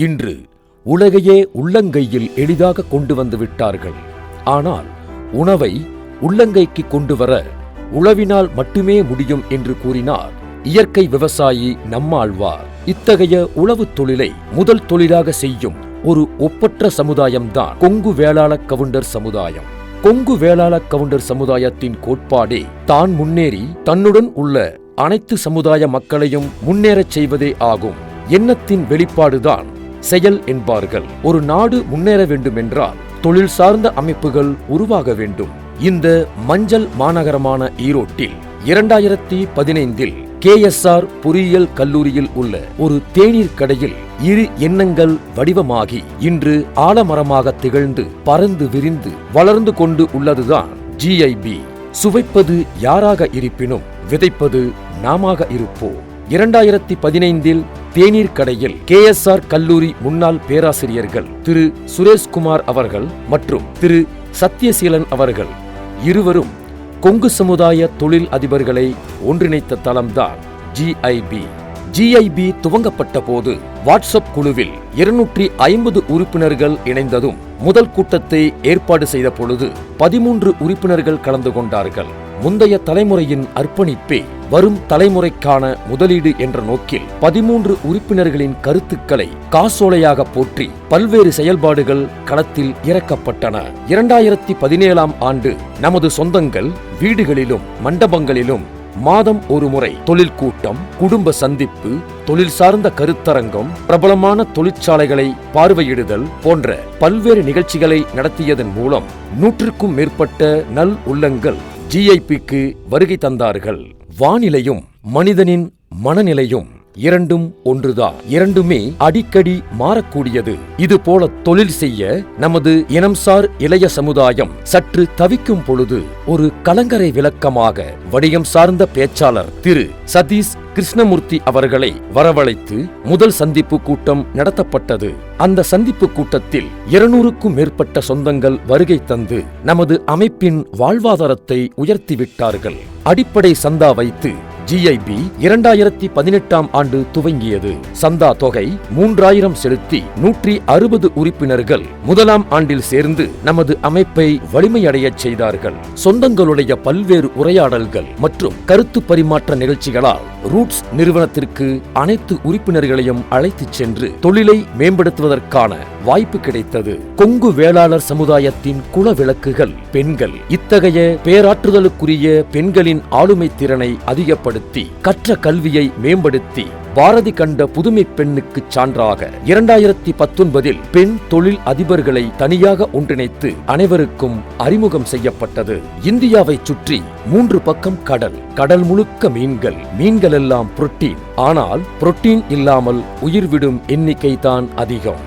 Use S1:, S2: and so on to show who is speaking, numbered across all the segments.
S1: இன்று உலகையே உள்ளங்கையில் எளிதாக கொண்டு வந்து விட்டார்கள். ஆனால் உணவை உள்ளங்கைக்கு கொண்டு வர உழவினால் மட்டுமே முடியும் என்று கூறினார் இயற்கை விவசாயி நம்மாழ்வார். இத்தகைய உழவுத் தொழிலை முதல் தொழிலாக செய்யும் ஒரு ஒப்பற்ற சமுதாயம்தான் கொங்கு வேளாள கவுண்டர் சமுதாயம். கொங்கு வேளாள கவுண்டர் சமுதாயத்தின் கோட்பாடே தான் முன்னேறி தன்னுடன் உள்ள அனைத்து சமுதாய மக்களையும் முன்னேறச் செய்வதே ஆகும். எண்ணத்தின் வெளிப்பாடுதான் செயல் என்பார்கள். ஒரு நாடு முன்னேற வேண்டுமென்றால் தொழில் சார்ந்த அமைப்புகள் உருவாக வேண்டும். இந்த மஞ்சள் மாநகரமான ஈரோட்டில் 2015 KSR பொறியியல் கல்லூரியில் உள்ள ஒரு தேநீர் கடையில் இரு எண்ணங்கள் வடிவமாகி இன்று ஆலமரமாக திகழ்ந்து பறந்து விரிந்து வளர்ந்து கொண்டு உள்ளதுதான் GIB. சுவைப்பது யாராக இருப்பினும் விதைப்பது நாமாக இருப்போம். 2015 தேநீர் கடையில் KSR கல்லூரி முன்னாள் பேராசிரியர்கள் திரு சுரேஷ்குமார் அவர்கள் மற்றும் திரு சத்யசீலன் அவர்கள் இருவரும் கொங்கு சமுதாய தொழில் அதிபர்களை ஒன்றிணைத்த தளம்தான் GIB. GIB துவங்கப்பட்ட போது வாட்ஸ்அப் குழுவில் 250 உறுப்பினர்கள் இணைந்ததும் முதல் கூட்டத்தை ஏற்பாடு செய்த பொழுது 13 உறுப்பினர்கள் கலந்து கொண்டார்கள். முந்தைய தலைமுறையின் அர்ப்பணிப்பே வரும் தலைமுறைக்கான முதலீடு என்ற நோக்கில் 13 உறுப்பினர்களின் கருத்துக்களை காசோலையாக போற்றி பல்வேறு செயல்பாடுகள் களத்தில் இறக்கப்பட்டன. 2017ஆம் ஆண்டு நமது சொந்தங்கள் வீடுகளிலும் மண்டபங்களிலும் மாதம் ஒரு முறை தொழில் கூட்டம், குடும்ப சந்திப்பு, தொழில் சார்ந்த கருத்தரங்கம், பிரபலமான தொழிற்சாலைகளை பார்வையிடுதல் போன்ற பல்வேறு நிகழ்ச்சிகளை நடத்தியதன் மூலம் 100க்கும் மேற்பட்ட நல் உள்ளங்கள் GIBக்கு வருகை தந்தார்கள். வானிலையும் மனிதனின் மனநிலையும் இரண்டும் ஒன்றுதான். இரண்டுமே அடிக்கடி மாறக்கூடியது. இது போல தொழில் செய்ய நமது இனம்சார் இளைய சமுதாயம் சற்று தவிக்கும் பொழுது ஒரு கலங்கரை விளக்கமாக வணிகம் சார்ந்த பேச்சாளர் திரு சதீஷ் கிருஷ்ணமூர்த்தி அவர்களை வரவழைத்து முதல் சந்திப்பு கூட்டம் நடத்தப்பட்டது. அந்த சந்திப்பு கூட்டத்தில் 200க்கும் மேற்பட்ட சொந்தங்கள் வருகை தந்து நமது அமைப்பின் வாழ்வாதாரத்தை உயர்த்திவிட்டார்கள். அடிப்படை சந்தா வைத்து GIB 2018ஆம் ஆண்டு துவங்கியது. சந்தா தொகை 3000 செலுத்தி 160 உறுப்பினர்கள் முதலாம் ஆண்டில் சேர்ந்து நமது அமைப்பை வலிமையடையச் செய்தார்கள். சொந்தங்களுடைய பல்வேறு உரையாடல்கள் மற்றும் கருத்து பரிமாற்ற நிகழ்ச்சிகளால் ரூட்ஸ் நிறுவனத்திற்கு அனைத்து உறுப்பினர்களையும் அழைத்துச் சென்று தொழிலை மேம்படுத்துவதற்கான வாய்ப்பு கிடைத்தது. கொங்கு வேளாளர் சமுதாயத்தின் குல விளக்குகள் பெண்கள். இத்தகைய பேராற்றுதலுக்குரிய பெண்களின் ஆளுமை திறனை அதிகப்படுத்தி கற்ற கல்வியை மேம்படுத்தி பாரதி கண்ட புதுமை பெண்ணுக்கு சான்றாக 2019 பெண் தொழில் அதிபர்களை தனியாக ஒன்றிணைத்து அனைவருக்கும் அறிமுகம் செய்யப்பட்டது. இந்தியாவை சுற்றி 3 பக்கம் கடல், கடல் முழுக்க மீன்கள், மீன்கள் எல்லாம் புரோட்டீன். ஆனால் புரோட்டீன் இல்லாமல் உயிர்விடும் எண்ணிக்கை தான் அதிகம்.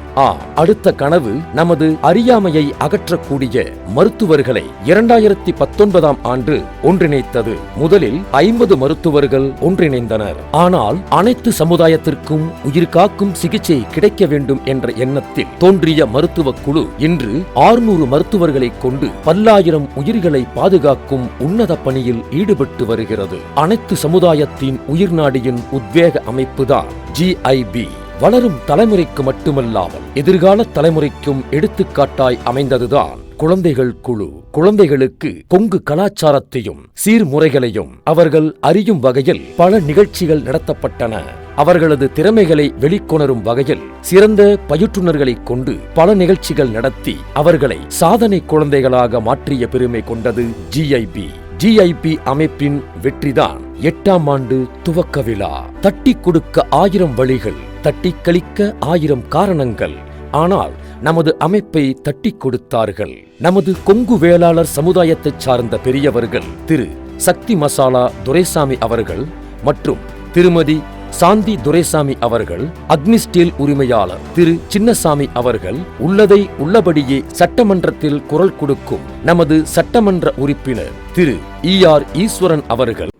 S1: அடுத்த கனவு நமது அறியாமையை அகற்றக்கூடிய மருத்துவர்களை 2019ஆம் ஆண்டு ஒன்றிணைத்தது. முதலில் 50 மருத்துவர்கள் ஒன்றிணைந்தனர். ஆனால் அனைத்து சமுதாயத்திற்கும் உயிர் காக்கும் சிகிச்சை கிடைக்க வேண்டும் என்ற எண்ணத்தில் தோன்றிய மருத்துவ குழு இன்று 600 மருத்துவர்களை கொண்டு பல்லாயிரம் உயிர்களை பாதுகாக்கும் உன்னத பணியில் ஈடுபட்டு வருகிறது. அனைத்து சமுதாயத்தின் உயிர்நாடியின் உத்வேக அமைப்புதான் GIB. வளரும் தலைமுறைக்கு மட்டுமல்லாமல் எதிர்கால தலைமுறைக்கும் எடுத்துக்காட்டாய் அமைந்ததுதான் குழந்தைகள் குழு. குழந்தைகளுக்கு கொங்கு கலாச்சாரத்தையும் சீர்முறைகளையும் அவர்கள் அறியும் வகையில் பல நிகழ்ச்சிகள் நடத்தப்பட்டன. அவர்களது திறமைகளை வெளிக்கொணரும் வகையில் சிறந்த பயிற்றுனர்களை கொண்டு பல நிகழ்ச்சிகள் நடத்தி அவர்களை சாதனை குழந்தைகளாக மாற்றிய பெருமை கொண்டது GIB. GIB அமைப்பின் வெற்றிதான் 8ஆம் ஆண்டு துவக்க விழா. தட்டி கொடுக்க 1000 வழிகள், தட்டி கழிக்க 1000 காரணங்கள். ஆனால் நமது அமைப்பை தட்டி கொடுத்தார்கள். நமது கொங்கு வேளாளர் சமுதாயத்தைச் சார்ந்த பெரியவர்கள் திரு சக்தி மசாலா துரைசாமி அவர்கள் மற்றும் திருமதி சாந்தி துரைசாமி அவர்கள், அக்னி ஸ்டீல் உரிமையாளர் திரு சின்னசாமி அவர்கள், உள்ளதை உள்ளபடியே சட்டமன்றத்தில் குரல் கொடுக்கும் நமது சட்டமன்ற உறுப்பினர் திரு ER ஈஸ்வரன் அவர்கள்.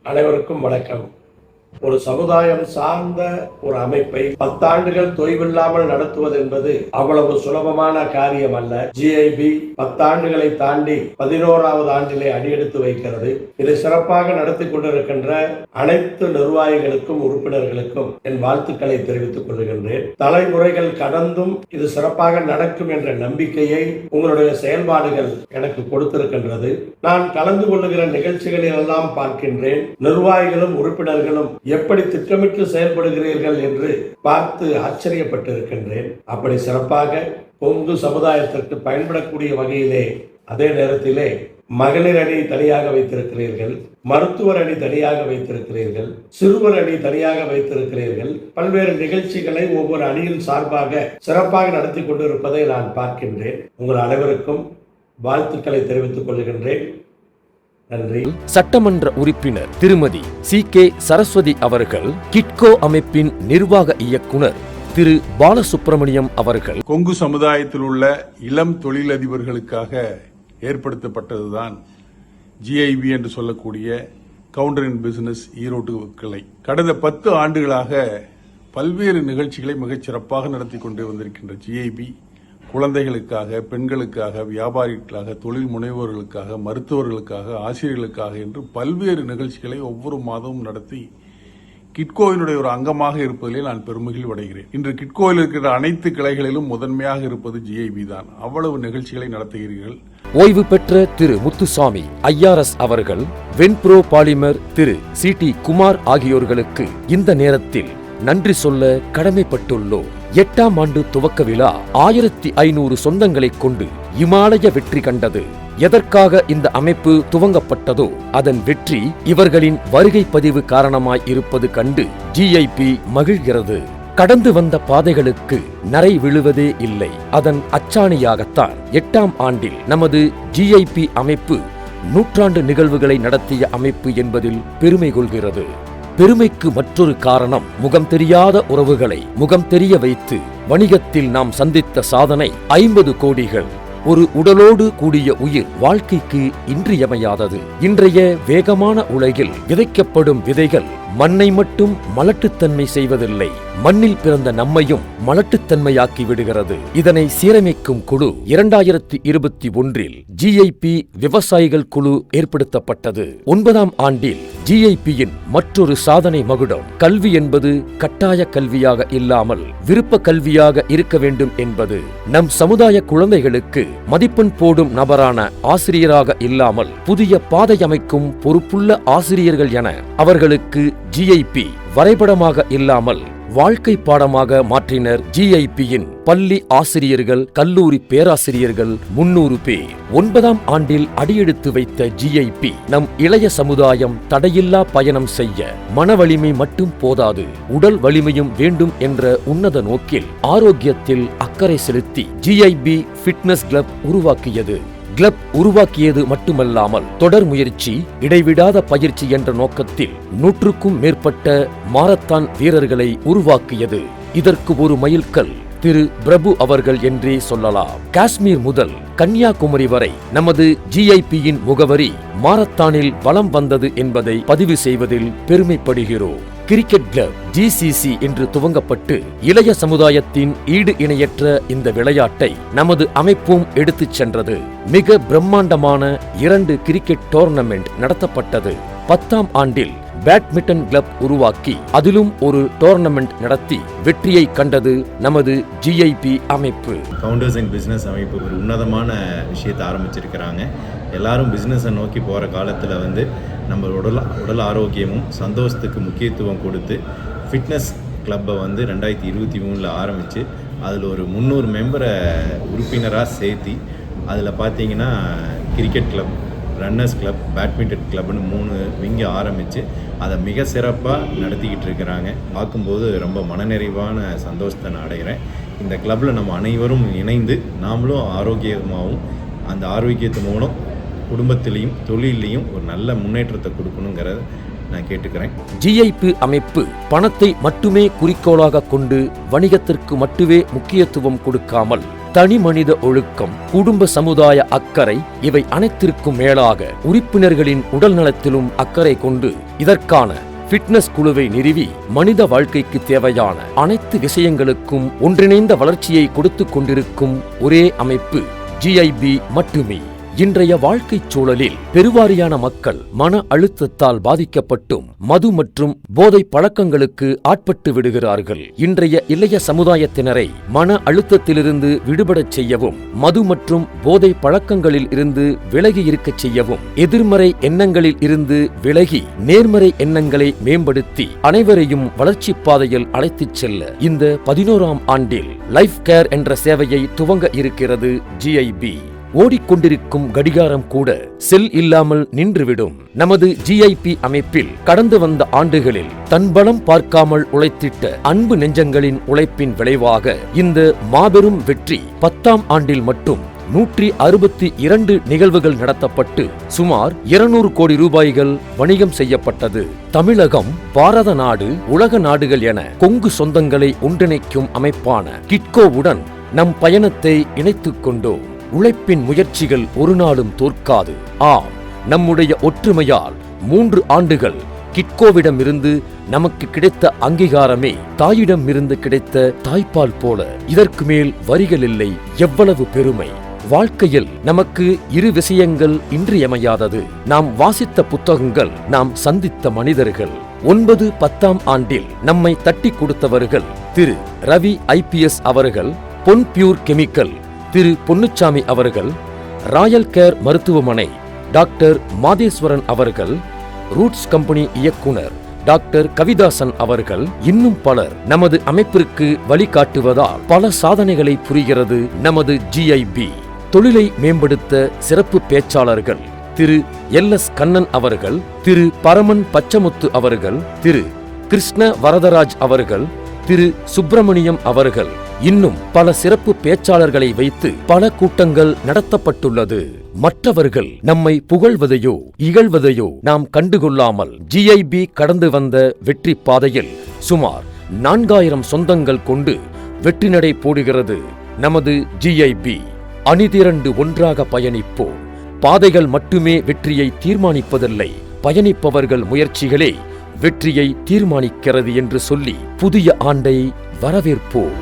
S2: அனைவருக்கும் வணக்கம். ஒரு சமுதாயம் சார்ந்த ஒரு அமைப்பை 10 ஆண்டுகள் தொய்வில்லாமல் நடத்துவது என்பது அவ்வளவு சுலபமான காரியம் அல்ல. GIB 10 ஆண்டுகளை தாண்டி 11வது ஆண்டிலே அடியெடுத்து வைக்கிறது. இதை சிறப்பாக நடத்தி கொண்டிருக்கின்ற அனைத்து நிர்வாகிகளுக்கும் உறுப்பினர்களுக்கும் என் வாழ்த்துக்களை தெரிவித்துக் கொள்கின்றேன். தலைமுறைகள் கடந்தும் இது சிறப்பாக நடக்கும் என்ற நம்பிக்கையை உங்களுடைய செயல்பாடுகள் எனக்கு கொடுத்திருக்கின்றது. நான் கலந்து கொள்ளுகிற நிகழ்ச்சிகளில் எல்லாம் பார்க்கின்றேன், நிர்வாகிகளும் உறுப்பினர்களும் எப்படி திட்டமிட்டு செயல்படுகிறீர்கள் என்று பார்த்து ஆச்சரியப்பட்டு இருக்கின்றேன். அப்படி சிறப்பாக கொங்கு சமுதாயத்திற்கு பயன்படக்கூடிய வகையிலே அதே நேரத்திலே மகளிர் அணி தனியாக வைத்திருக்கிறீர்கள், மருத்துவர் அணி தனியாக வைத்திருக்கிறீர்கள், சிறுவர் அணி தனியாக வைத்திருக்கிறீர்கள். பல்வேறு நிகழ்ச்சிகளை ஒவ்வொரு அணியின் சார்பாக சிறப்பாக நடத்தி கொண்டிருப்பதை நான் பார்க்கின்றேன். உங்கள் அனைவருக்கும் வாழ்த்துக்களை தெரிவித்துக் கொள்கின்றேன். நன்றி.
S1: சட்டமன்ற உறுப்பினர் திருமதி CK சரஸ்வதி அவர்கள், கிட்கோ அமைப்பின் நிர்வாக இயக்குனர் திரு பாலசுப்ரமணியம் அவர்கள்,
S3: கொங்கு சமுதாயத்தில் உள்ள இளம் தொழிலதிபர்களுக்காக ஏற்படுத்தப்பட்டதுதான் GIB என்று சொல்லக்கூடிய கவுண்டர் இன் பிசினஸ் ஈரோடு கிளை. கடந்த 10 ஆண்டுகளாக பல்வேறு நிகழ்ச்சிகளை மிகச் சிறப்பாக நடத்தி கொண்டு வந்திருக்கின்ற GIB குழந்தைகளுக்காக, பெண்களுக்காக, வியாபாரிகளுக்காக, தொழில் முனைவோர்களுக்காக, மருத்துவர்களுக்காக, ஆசிரியர்களுக்காக என்று பல்வேறு நிகழ்ச்சிகளை ஒவ்வொரு மாதமும் நடத்தி கிட்கோவினுடைய ஒரு அங்கமாக இருப்பதிலே நான் பெருமகிழ்வு அடைகிறேன். இன்று கிட்கோவில் இருக்கிற அனைத்து கிளைகளிலும் முதன்மையாக இருப்பது GIB தான். அவ்வளவு நிகழ்ச்சிகளை நடத்துகிறீர்கள்.
S1: ஓய்வு பெற்ற திரு முத்துசாமி IRS அவர்கள், வென்ப்ரோ பாலிமர் திரு CT குமார் ஆகியோர்களுக்கு இந்த நேரத்தில் நன்றி சொல்ல கடமைப்பட்டுள்ளோம். 8ஆம் ஆண்டு துவக்க விழா 1500 சொந்தங்களைக் கொண்டு இமாலய வெற்றி கண்டது. எதற்காக இந்த அமைப்பு துவங்கப்பட்டதோ அதன் வெற்றி இவர்களின் வருகை பதிவு காரணமாய் இருப்பது கண்டு GIB மகிழ்கிறது. கடந்து வந்த பாதைகளுக்கு நரை விழுவதே இல்லை. அதன் அச்சாணியாகத்தான் 8ஆம் ஆண்டில் நமது GIB அமைப்பு 100 நிகழ்வுகளை நடத்திய அமைப்பு என்பதில் பெருமை கொள்கிறது. பெருமைக்கு மற்றொரு காரணம், முகம் தெரியாத உறவுகளை முகம் தெரிய வைத்து வணிகத்தில் நாம் சந்தித்த சாதனை 50 கோடிகள். ஒரு உடலோடு கூடிய உயிர் வாழ்க்கைக்கு இன்றியமையாதது. இன்றைய வேகமான உலகில் விதைக்கப்படும் விதைகள் மண்ணை மட்டும் மலட்டுத்தன்மை செய்வதில்லை, மண்ணில் பிறந்த நம்மையும் மலட்டுத்தன்மையாக்கி விடுகிறது. இதனை சீரமைக்கும் குழு 2021இல் GIB விவசாயிகள் குழு ஏற்படுத்தப்பட்டது. 9ஆம் ஆண்டில் GIBயின் மற்றொரு சாதனை மகுடம், கல்வி என்பது கட்டாய கல்வியாக இல்லாமல் விருப்ப கல்வியாக இருக்க வேண்டும் என்பது. நம் சமுதாய குழந்தைகளுக்கு மதிப்பெண் போடும் நபரான ஆசிரியராக இல்லாமல் புதிய பாதை அமைக்கும் பொறுப்புள்ள ஆசிரியர்கள் என அவர்களுக்கு GIB வரைபடமாக இல்லாமல் வாழ்க்கை பாடமாக மாற்றினர். GIBயின் பள்ளி ஆசிரியர்கள், கல்லூரி பேராசிரியர்கள் 300 பேர். 9ஆம் ஆண்டில் அடியெடுத்து வைத்த GIB நம் இளைய சமுதாயம் தடையில்லா பயணம் செய்ய மன வலிமை மட்டும் போதாது, உடல் வலிமையும் வேண்டும் என்ற உன்னத நோக்கில் ஆரோக்கியத்தில் அக்கறை செலுத்தி GIB ஃபிட்னஸ் கிளப் உருவாக்கியது. கிளப் உருவாக்கியது மட்டுமல்லாமல் தொடர் முயற்சி, இடைவிடாத பயிற்சி என்ற நோக்கத்தில் 100க்கும் மேற்பட்ட மாரத்தான் வீரர்களை உருவாக்கியது. இதற்கு ஒரு மைல்கல் திரு பிரபு அவர்கள் என்றே சொல்லலாம். காஷ்மீர் முதல் கன்னியாகுமரி வரை நமது GIBயின் முகவரி மாரத்தானில் வலம் வந்தது என்பதை பதிவு செய்வதில் பெருமைப்படுகிறோம். கிரிக்கெட் கிளப் GCC என்று துவங்கப்பட்டு இளைய சமுதாயத்தின் ஈடு இணையற்ற இந்த விளையாட்டை நமது அமைப்பும் எடுத்துச் சென்றது. மிக பிரம்மாண்டமான 2 கிரிக்கெட் டோர்னமெண்ட் நடத்தப்பட்டது. 10ஆம் ஆண்டில் பேட்மிண்டன் கிளப் உருவாக்கி அதிலும் ஒரு டோர்னமெண்ட் நடத்தி வெற்றியை கண்டது நமது GIB அமைப்பு.
S4: கவுண்டர்ஸ் அண்ட் பிஸ்னஸ் அமைப்பு ஒரு உன்னதமான விஷயத்தை ஆரம்பிச்சிருக்கிறாங்க. எல்லாரும் பிஸ்னஸை நோக்கி போகிற காலத்தில் நம்ம உடல் ஆரோக்கியமும் சந்தோஷத்துக்கு முக்கியத்துவம் கொடுத்து ஃபிட்னஸ் கிளப்பை 2023 ஆரம்பித்து அதில் ஒரு 300 மெம்பரை உறுப்பினராக சேர்த்தி அதில் பார்த்தீங்கன்னா cricket club, runners club, badminton கிளப்னு 3 விங்கை ஆரம்பித்து அதை மிக சிறப்பாக நடத்திக்கிட்டு இருக்கிறாங்க. பார்க்கும்போது ரொம்ப மனநிறைவான சந்தோஷத்தை நான் அடைகிறேன். இந்த கிளப்பில் நம்ம அனைவரும் இணைந்து நாமளும் ஆரோக்கியமாகவும் அந்த ஆரோக்கியத்து மூலம் குடும்பத்திலையும் தொழிலையும் ஒரு நல்ல முன்னேற்றத்தை கொடுக்கணுங்கிறத நான் கேட்டுக்கிறேன்.
S1: GIB அமைப்பு பணத்தை மட்டுமே குறிக்கோளாக கொண்டு வணிகத்திற்கு மட்டுமே முக்கியத்துவம் கொடுக்காமல் தனி மனித ஒழுக்கம், குடும்ப சமுதாய அக்கறை இவை அனைத்திற்கும் மேலாக உறுப்பினர்களின் உடல் நலத்திலும் அக்கறை கொண்டு இதற்கான ஃபிட்னஸ் குழுவை நிறுவி மனித வாழ்க்கைக்கு தேவையான அனைத்து விஷயங்களுக்கும் ஒன்றிணைந்த வளர்ச்சியை கொடுத்துக் கொண்டிருக்கும் ஒரே அமைப்பு GIB மட்டுமே. இன்றைய வாழ்க்கைச் சூழலில் பெருவாரியான மக்கள் மன அழுத்தத்தால் பாதிக்கப்பட்டும் மது மற்றும் போதை பழக்கங்களுக்கு ஆட்பட்டு விடுகிறார்கள். இன்றைய இளைய சமுதாயத்தினரை மன அழுத்தத்திலிருந்து விடுபடச் செய்யவும் மது மற்றும் போதை பழக்கங்களில் இருந்து விலகி இருக்கச் செய்யவும் எதிர்மறை எண்ணங்களில் இருந்து விலகி நேர்மறை எண்ணங்களை மேம்படுத்தி அனைவரையும் வளர்ச்சிப் பாதையில் அழைத்துச் செல்ல இந்த 11ஆம் ஆண்டில் லைஃப் கேர் என்ற சேவையை துவங்க இருக்கிறது GIB. ஓடிக்கொண்டிருக்கும் கடிகாரம் கூட செல் இல்லாமல் நின்றுவிடும். நமது GIB அமைப்பில் கடந்து வந்த ஆண்டுகளில் தன்பலம் பார்க்காமல் உழைத்திட்ட அன்பு நெஞ்சங்களின் உழைப்பின் விளைவாக இந்த மாபெரும் வெற்றி 10ஆம் ஆண்டில் மட்டும் 162 நிகழ்வுகள் நடத்தப்பட்டு சுமார் 200 கோடி ரூபாய்கள் வணிகம் செய்யப்பட்டது. தமிழகம், பாரத நாடு, உலக நாடுகள் என கொங்கு சொந்தங்களை ஒன்றிணைக்கும் அமைப்பான கிட்கோவுடன் நம் பயணத்தை இணைத்துக் கொண்டோம். உழைப்பின் முயற்சிகள் ஒரு நாளும் தோற்காது. ஆம், நம்முடைய ஒற்றுமையால் 3 ஆண்டுகள் கிட்கோவிடமிருந்து நமக்கு கிடைத்த அங்கீகாரமே தாயிடம் இருந்து கிடைத்த தாய்ப்பால் போல. இதற்கு மேல் வரிகள் இல்லை. எவ்வளவு பெருமை! வாழ்க்கையில் நமக்கு 2 விஷயங்கள் இன்றியமையாதது. நாம் வாசித்த புத்தகங்கள், நாம் சந்தித்த மனிதர்கள். 9, 10ஆம் ஆண்டில் நம்மை தட்டி கொடுத்தவர்கள் திரு ரவி IPS அவர்கள், பொன் பியூர் கெமிக்கல் திரு பொன்னுச்சாமி அவர்கள், ராயல் கேர் மருத்துவமனை டாக்டர் மாதேஸ்வரன் அவர்கள், ரூட்ஸ் கம்பெனி இயக்குனர் டாக்டர் கவிதாசன் அவர்கள், இன்னும் பலர் நமது அமைப்பிற்கு வழிகாட்டுவதால் பல சாதனைகளை புரிகிறது நமது GIB. தொழிலை மேம்படுத்த சிறப்பு பேச்சாளர்கள் திரு LS கண்ணன் அவர்கள், திரு பரமன் பச்சமுத்து அவர்கள், திரு கிருஷ்ண வரதராஜ் அவர்கள், திரு சுப்பிரமணியம் அவர்கள், இன்னும் பல சிறப்பு பேச்சாளர்களை வைத்து பல கூட்டங்கள் நடத்தப்பட்டுள்ளது. மற்றவர்கள் நம்மை புகழ்வதையோ இகழ்வதையோ நாம் கண்டுகொள்ளாமல் GIB கடந்து வந்த வெற்றி பாதையில் சுமார் 4000 சொந்தங்கள் கொண்டு வெற்றி நடை போடுகிறது நமது GIB. அணிதிரண்டு ஒன்றாக பயணிப்போம். பாதைகள் மட்டுமே வெற்றியை தீர்மானிப்பதில்லை, பயணிப்பவர்கள் முயற்சிகளே வெற்றியை தீர்மானிக்கிறது என்று சொல்லி புதிய ஆண்டை வரவேற்போம்.